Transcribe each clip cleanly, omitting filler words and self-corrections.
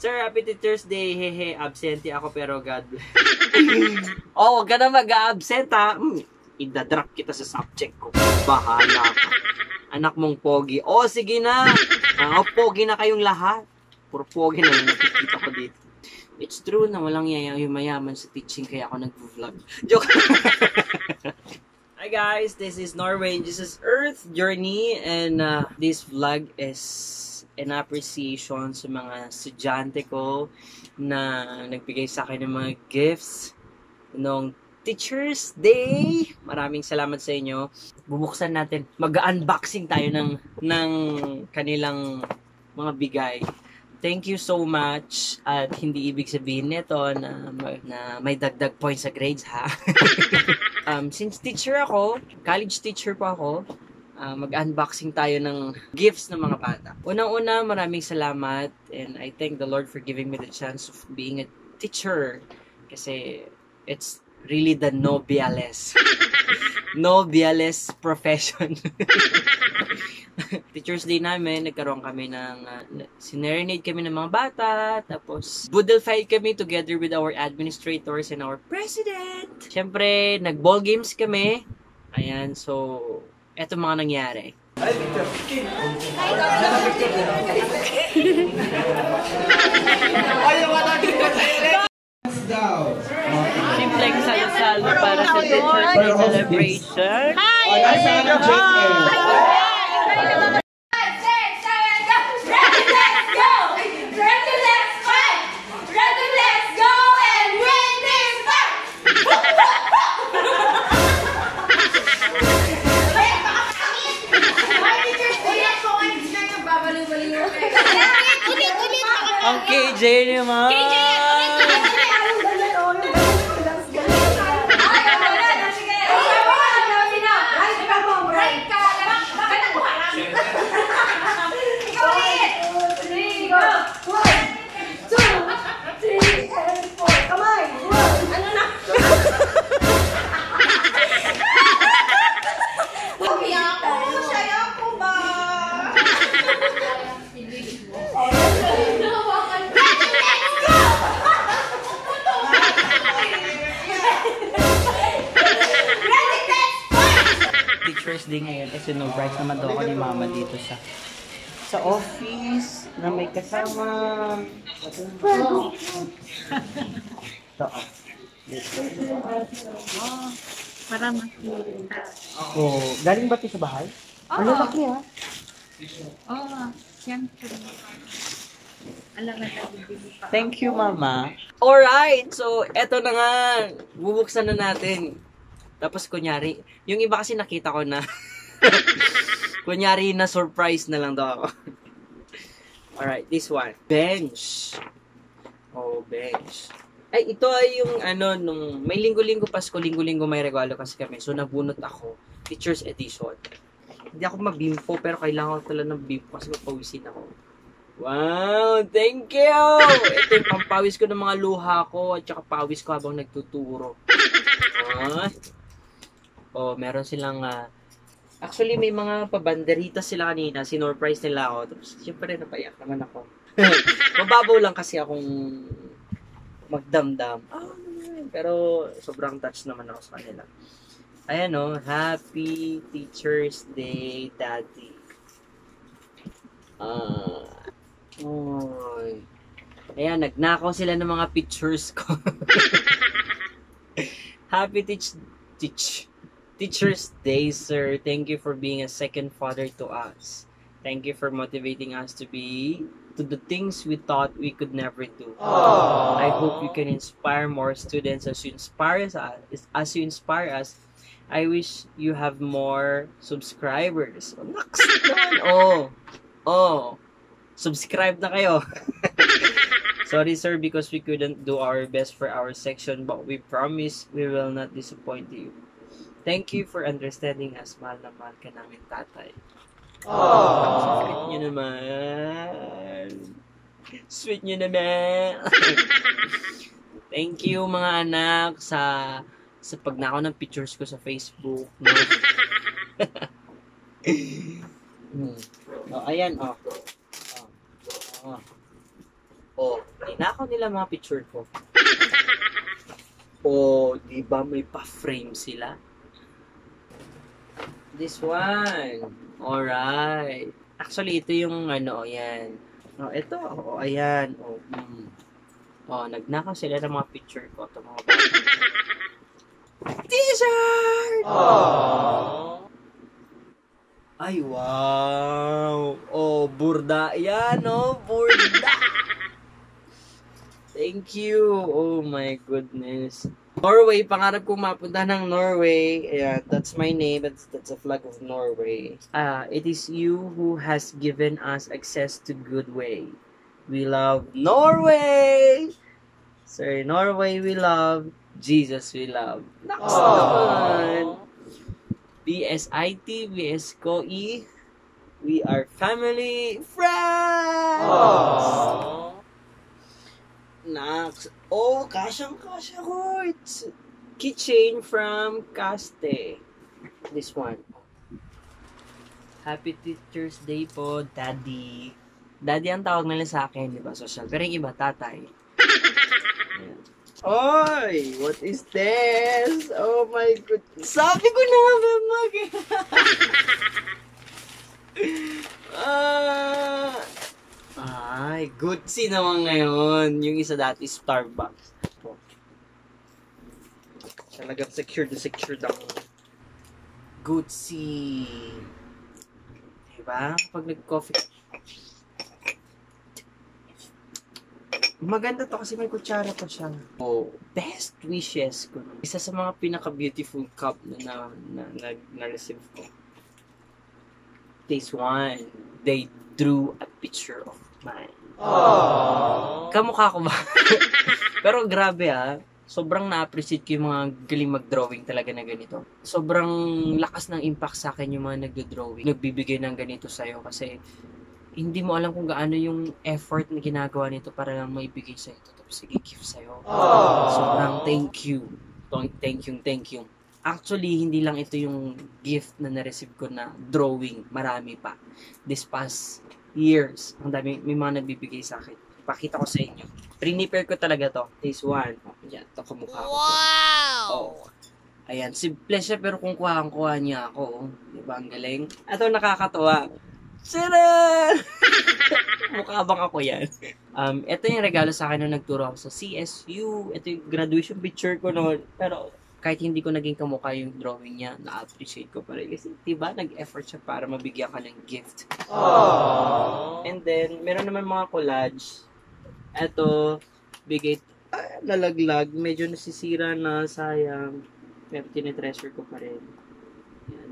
Sir, happy Teacher's Day. Hehe, absente ako pero God bless. Oh, huwag ka na mag-absent ha. Idadrop kita sa subject ko. Bahala ka. Anak mong pogi. Oh, sige na. Pogi na kayong lahat. Puro pogi na lang nakikita ko dito. It's true na walang mayaman sa teaching kaya ako nag-vlog. Joke. Hi guys, this is Norway and this is Earth Journey and this vlog is an appreciation sa mga estudyante ko na nagbigay sa akin ng mga gifts noong Teacher's Day. Maraming salamat sa inyo. Bubuksan natin. Mag-unboxing tayo ng kanilang mga bigay. Thank you so much. At hindi ibig sabihin nito na may dagdag points sa grades ha. Since teacher ako, college teacher po ako, mag-unboxing tayo ng gifts ng mga bata. Unang-una, maraming salamat and I thank the Lord for giving me the chance of being a teacher kasi it's really the noblest profession. Teacher's Day namin, nagkaroon kami ng sinerenade kami ng mga bata, tapos boodle fight kami together with our administrators and our president. Siyempre, nag-ball games kami. Ayan, so eto mga nangyari. Simpleng salo-salo para sa Teacher's Day celebration. Ang KJ naman! KJ! Teacher's Day ngayon kasi surprise naman daw ako ni Mama dito sa office na may kasama. Ito. Para makita. Oh, galing ba ito sa bahay? Ang lalaki ha? Oo, siyempre. Alam na bibili pa. Thank you, Mama. Alright, so eto na nga. Bubuksan na natin. Tapos kunyari, yung iba kasi nakita ko na kunyari na surprise na lang daw ako. Alright, this one. Bench. Oh, bench. Ay, ito ay yung nung may linggo-linggo Pasko, linggo-linggo may regalo kasi kami. So, nabunot ako. Teacher's Edition. Hindi ako mabimpo, pero kailangan ko talaga ng bimpo kasi mapawisin ako. Wow! Thank you! Ito yung pampawis ko ng mga luha ko at saka pawis ko habang nagtuturo. Oh, meron silang actually may mga pabanderitas sila kanina, sinurprise nila ako. Tapos syempre napaiyak naman ako. Mababaw lang kasi akong magdamdam. Pero sobrang touch naman ako sa kanila. Ayan oh, Happy Teacher's Day, Daddy. Ayan, nagnakaw sila ng mga pictures ko. Happy Teacher's Day, sir. Thank you for being a second father to us. Thank you for motivating us to the things we thought we could never do. Aww. I hope you can inspire more students as you inspire us. I wish you have more subscribers. Subscribe na kayo. Sorry, sir, because we couldn't do our best for our section, but we promise we will not disappoint you. Thank you for understanding us. Mahal na mahal ka namin, tatay. Sweet nyo naman. Sweet nyo naman. Thank you, mga anak, sa pagnakaw ng pictures ko sa Facebook. No? Ayan, Nakaw nila mga picture ko. O, di ba may pa-frame sila? This one. Alright. Actually, ito yung ano, yan. O, ito. O, ayan. O, O, nagnakaw sila ng mga picture ko. Ito mga bata. T-shirt! Aww. Ay, wow! Oh, burda. Yan, oh, burda! Thank you! Oh my goodness. Norway, pangarap kong mapunta ng Norway. Ayan, that's my name. That's a flag of Norway. It is you who has given us access to good way. We love Norway! Sir, Norway we love. Jesus we love. Next naman. BSIT, BS KOI, we are family friends! Next. Oh, kasyang-kasya ko. It's keychain from Caste. This one. Happy Teacher's Day po, Daddy. Daddy ang tawag nila sa akin, di ba? Social. Pero yung iba, tatay. Oy! What is this? Oh my goodness. Sabi ko na nga ba Ay, Gucci naman ngayon. Yung isa dati, Starbucks. Ito. Talagang secured na secured ako. Gucci. Diba? Pag nag-coffee. Maganda to kasi may kutsara pa siya. Oh, best wishes ko. Isa sa mga pinaka-beautiful cup na receive ko. This one, they drew a picture of mine. Aww. Kamukha ko ba? Pero grabe sobrang na-appreciate ko yung mga galing mag-drawing talaga na ganito. Sobrang lakas ng impact sa akin yung mga nagdo-drawing. Nagbibigay ng ganito sa'yo kasi hindi mo alam kung gaano yung effort na ginagawa nito para lang maibigay sa'yo ito. Tapos i-give sa'yo. Sobrang thank you. Thank you. Actually, hindi lang ito yung gift na na-receive ko na drawing. Marami pa. This past years, ang dami, may mga nagbibigay sa akin. Ipakita ko sa inyo. Prepare ko talaga to. This one. Yan, ito kamukha ko. Wow! Oh. Ayan, simple siya pero kung kuha niya ako. Diba, ang galing? Ito nakakatawa. Sira! Mukha bang ako yan? Ito yung regalo sa akin nung nagturo ako sa CSU. Ito yung graduation picture ko noon. Pero kahit hindi ko naging kamukha yung drawing niya, na-appreciate ko pa rin. Kasi diba, nag-effort siya para mabigyan ka ng gift. Aww. And then, meron naman mga collage. Ito, bigay, nalaglag. Medyo nasisira na, sayang. Pero tinitreasure ko pa rin.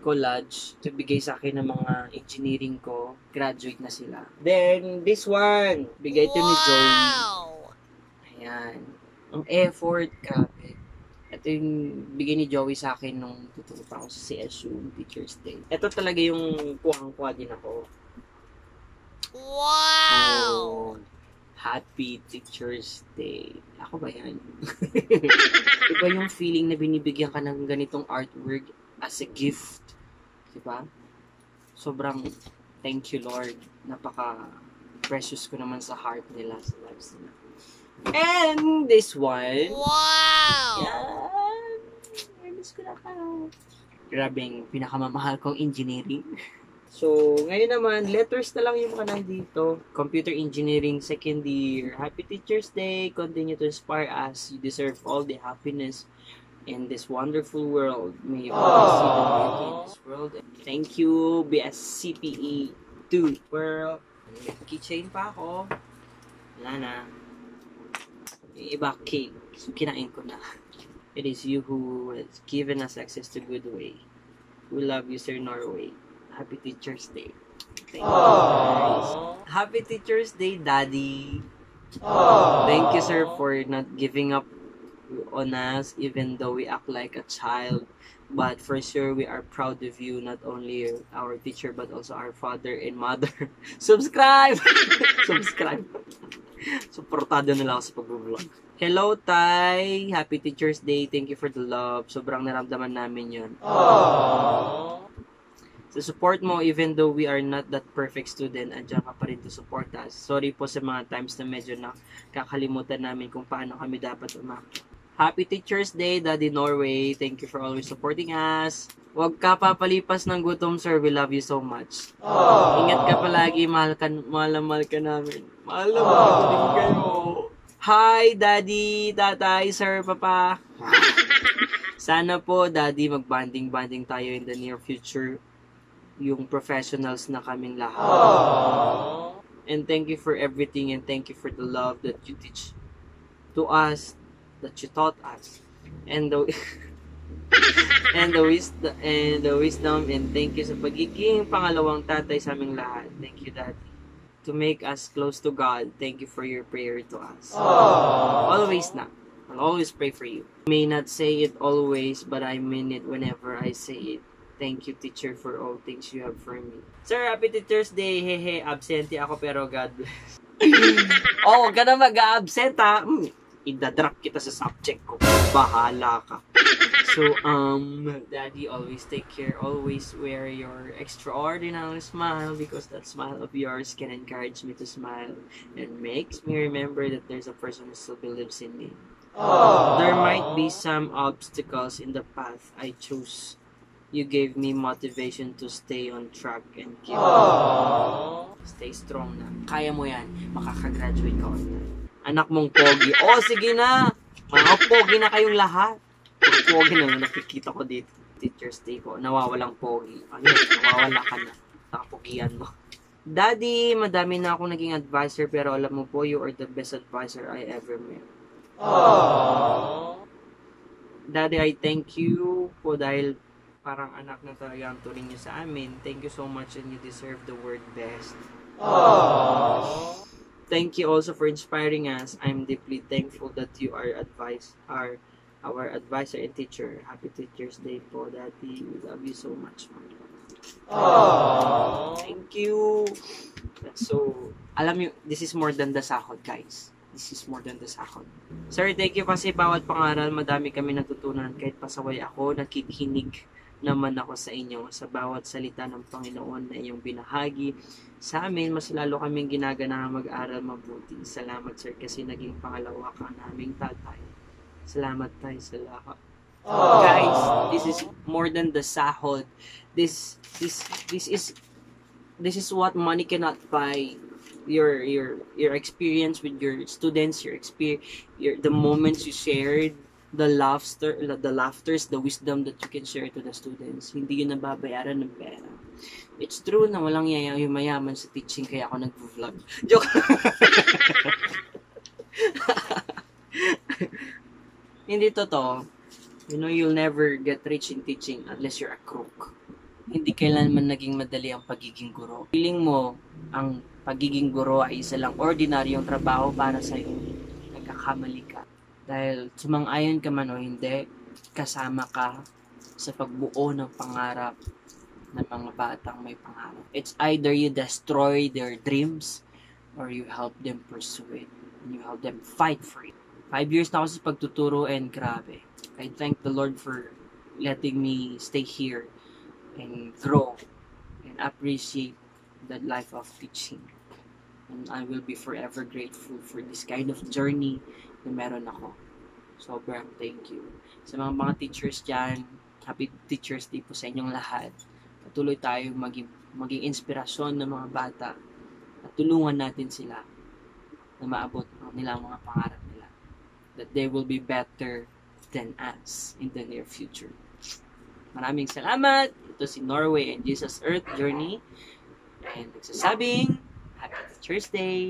Collage. Ito bigay sa akin ng mga engineering ko. Graduate na sila. Then, this one. Bigay ito ni Joey. Ayan. Ang effort, grabe. Ito yung bigay ni Joey sa akin nung tuturo pa ako sa CSU Teacher's Day. Ito talaga yung kuhang-kuha din ako. Wow! Oh, Happy Teacher's Day. Ako ba yan? Iba yung feeling na binibigyan ka ng ganitong artwork as a gift. Diba? Sobrang thank you, Lord. Napaka-precious ko naman sa heart nila, sa lives nila. And this one. Wow! Yan. Miss ko na ka. Grabing pinakamamahal kong engineering. So, ngayon naman, letters na lang yung mga nandito. Computer Engineering, second year. Happy Teacher's Day. Continue to inspire us. You deserve all the happiness in this wonderful world. May you always see the beauty in this world. Thank you, BSCPE 2 world. Keychain pa ako. Wala na. Yung iba cake. So, kinain ko na. It is you who has given us access to good way. We love you, Sir Norway. Happy Teacher's Day. Thank you, guys. Happy Teacher's Day, Daddy. Thank you, sir, for not giving up on us even though we act like a child, but for sure we are proud of you, not only our teacher but also our father and mother. Subscribe! Subscribe. Suportado na lang ako sa pag-vlog. Hello, Tay! Happy Teacher's Day. Thank you for the love. Sobrang naramdaman namin yun. Aww. Sa support mo, even though we are not that perfect student, andyan ka pa rin to support us. Sorry po sa mga times na medyo nakakalimutan namin kung paano kami dapat umakit. Happy Teacher's Day, Daddy Norway. Thank you for always supporting us. Huwag ka papalipas ng gutom, sir. We love you so much. Ingat ka palagi. Mahal na mahal ka namin. Mahal na mahal ko din kayo. Hi, Daddy, Tatay, Sir, Papa. Sana po, Daddy, mag-banding tayo in the near future. Yung professionals na kaming lahat. And thank you for everything and thank you for the love that you teach to us, that you taught us. And the wisdom and thank you sa pagiging pangalawang tatay sa aming lahat. Thank you, Daddy. To make us close to God, thank you for your prayer to us. Always na. I'll always pray for you. I may not say it always, but I mean it whenever I say it. Thank you, teacher, for all things you have for me. Sir, happy Teacher's Day. Hehe, absente ako pero God bless. Huwag ka na mag-absent ha. Idadrop kita sa subject ko. Bahala ka. So, Daddy, always take care. Always wear your extraordinary smile because that smile of yours can encourage me to smile and makes me remember that there's a person who still believes in me. There might be some obstacles in the path I choose. You gave me motivation to stay on track and keep stay strong na. Kaya mo yan. Makakagraduate ka on time. Anak mong pogi. Sige na. Mga pogi na kayong lahat. Mga pogi na nakikita ko dito. Teacher's Day ko. Nawawalang pogi. Nawawala ka na. Nakapogian mo. Daddy, madami na akong naging advisor pero alam mo po, you are the best advisor I ever met. Daddy, I thank you po dahil parang anak na talaga ang turing niyo sa amin. Thank you so much and you deserve the word best. Thank you also for inspiring us. I'm deeply thankful that you are our advisor and teacher. Happy Teacher's Day po, Daddy. We love you so much, Mom. Thank you. That's so, alam niyo, this is more than the sahod, guys. This is more than the sahod. Sir, thank you kasi bawat pangaral, madami kami natutunan kahit pasaway ako, nakikinig naman ako sa inyo sa bawat salita ng Panginoon na iyong binahagi sa amin. Mas lalo kaming ginaganahan mag-aral mabuti. Salamat, sir, kasi naging pangalawa ka naming tatay. Salamat tayo sa lahat. Guys, this is more than the sahod. This is what money cannot buy. Your experience with your students, the moments you shared, the laughters, the wisdom that you can share to the students. Hindi yun nababayaran ng pera. It's true na walang yumayaman sa teaching kaya ako nag-vlog. Joke! Hindi totoo. You know, you'll never get rich in teaching unless you're a crook. Hindi kailanman naging madali ang pagiging guro. Feeling mo, ang pagiging guro ay isa lang ordinaryong trabaho para sa iyo. Nagkakamali ka. Dahil sumang-ayon ka man o hindi, kasama ka sa pagbuo ng pangarap ng mga batang may pangarap. It's either you destroy their dreams or you help them pursue it. And you help them fight for it. 5 years na ako sa pagtuturo and grabe. I thank the Lord for letting me stay here and grow and appreciate the life of teaching. And I will be forever grateful for this kind of journey na meron ako. Sobrang thank you. Sa mga teachers dyan, happy Teacher's Day po sa inyong lahat. Patuloy tayong maging inspirasyon ng mga bata at tulungan natin sila na maabot nila ang mga pangarap nila. That they will be better than us in the near future. Maraming salamat. Ito si Norway and Jesus Earth Journey. And nagsasabing, Happy Teacher's Day.